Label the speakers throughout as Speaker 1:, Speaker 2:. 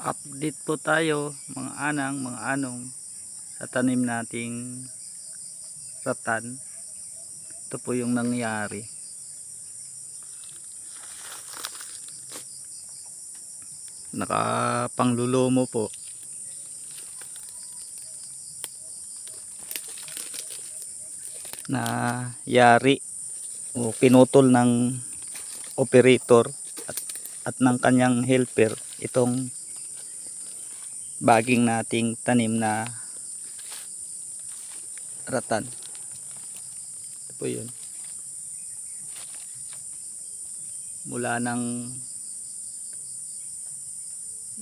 Speaker 1: Update po tayo mga anang, mga anong sa tanim nating ratan. Ito po yung nangyari. Nakapanglulumo po. Na yari o pinutol ng operator at ng kanyang helper itong baging nating tanim na ratan. Ito po yun. Mula nang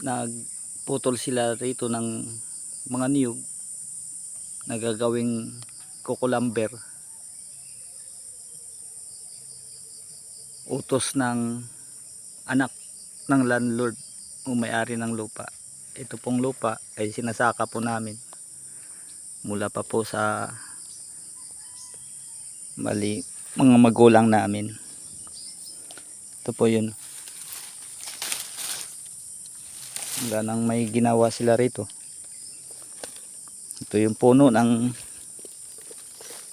Speaker 1: nagputol sila rito ng mga niyog na gagawing kukulamber, utos ng anak ng landlord o may-ari ng lupa. Ito pong lupa ay sinasaka po namin mula pa po sa mga magulang namin. Ito po yun. Hanggang nang may ginawa sila rito. Ito yung puno ng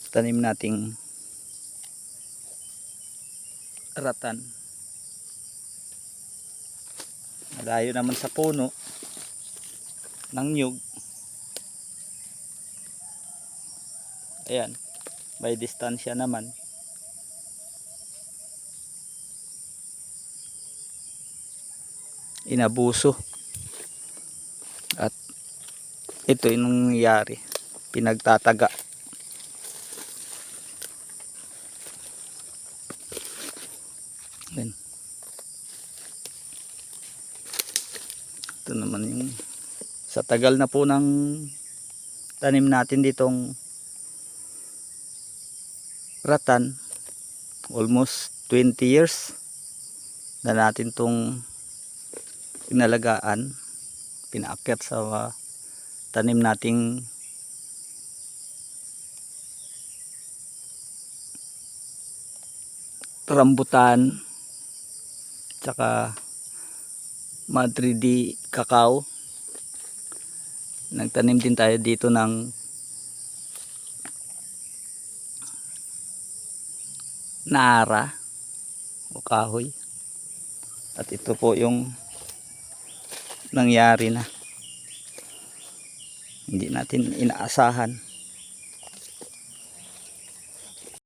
Speaker 1: tanim nating ratan. Malayo naman sa puno ng nyug. Ayan, by distansya naman. Inabuso. At ito yung nangyari. Pinagtataga. Ayan. Ito naman yung sa tagal na po ng tanim natin ditong ratan, almost 20 years na natin tong pinalagaan, pinaakyat sa tanim nating rambutan tsaka Madrid cacao. Nagtanim din tayo dito ng nara o kahoy. At ito po yung nangyari na hindi natin inaasahan.